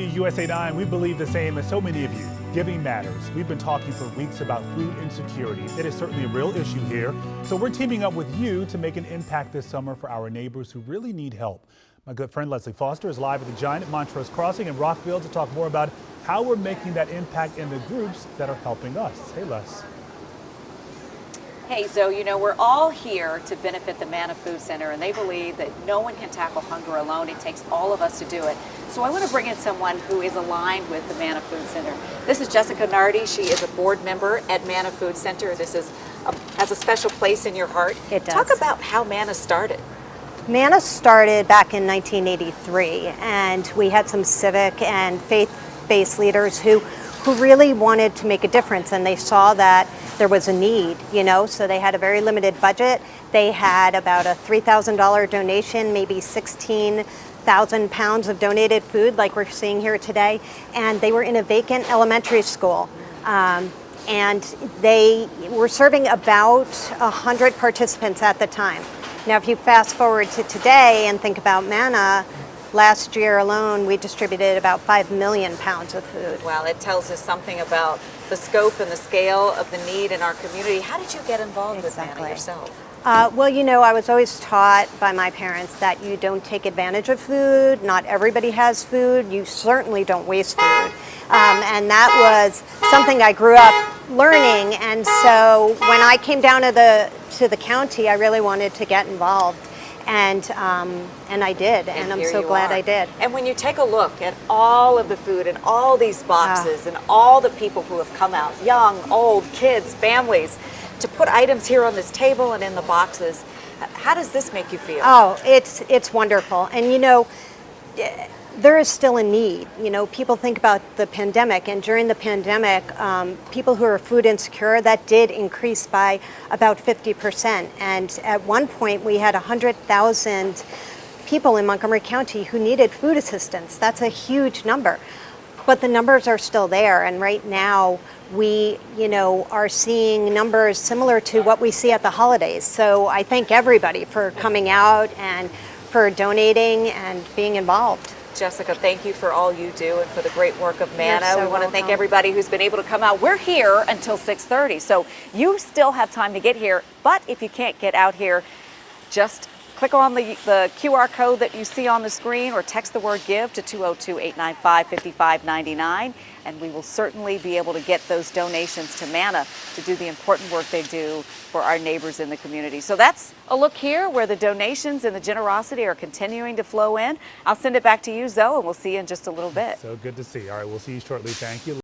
USA 9, we believe the same as so many of you. Giving matters. We've been talking for weeks about food insecurity. It is certainly a real issue here. So we're teaming up with you to make an impact this summer for our neighbors who really need help. My good friend Leslie Foster is live at the Giant at Montrose Crossing in Rockville to talk more about how we're making that impact in the groups that are helping us. Hey, Les. Hey, so we're all here to benefit the Manna Food Center, and they believe that no one can tackle hunger alone. It takes all of us to do it. So I want to bring in someone who is aligned with the Manna Food Center. This is Jessica Nardi. She is a board member at Manna Food Center. This has a special place in your heart. It does. Talk about how Manna started. Manna started back in 1983, and we had some civic and faith-based leaders who really wanted to make a difference, and they saw that there was a need, so they had a very limited budget. They had about a $3,000 donation, maybe 16,000 pounds of donated food like we're seeing here today, and they were in a vacant elementary school. And they were serving about 100 participants at the time. Now, if you fast forward to today and think about Manna, last year alone, we distributed about 5 million pounds of food. Well, it tells us something about the scope and the scale of the need in our community. How did you get involved with Manna yourself? Well, I was always taught by my parents that you don't take advantage of food. Not everybody has food. You certainly don't waste food. And that was something I grew up learning. And so when I came down to the county, I really wanted to get involved. And I did, and I'm so glad I did. And when you take a look at all of the food and all these boxes and all the people who have come out, young, old, kids, families, to put items here on this table and in the boxes, how does this make you feel? Oh, it's wonderful. And there is still a need. People think about the pandemic, and during the pandemic, people who are food insecure, that did increase by about 50%. And at one point, we had 100,000 people in Montgomery County who needed food assistance. That's a huge number. But the numbers are still there, and right now, we are seeing numbers similar to what we see at the holidays. So I thank everybody for coming out and for donating and being involved. Jessica, thank you for all you do and for the great work of Manna. You're so we want to thank welcome. everybody who's been able to come out. We're here until 6:30, so you still have time to get here. But if you can't get out here, just click on the QR code that you see on the screen or text the word GIVE to 202-895-5599, and we will certainly be able to get those donations to Manna to do the important work they do for our neighbors in the community. So that's a look here where the donations and the generosity are continuing to flow in. I'll send it back to you, Zoe, and we'll see you in just a little bit. So good to see you. All right, we'll see you shortly. Thank you.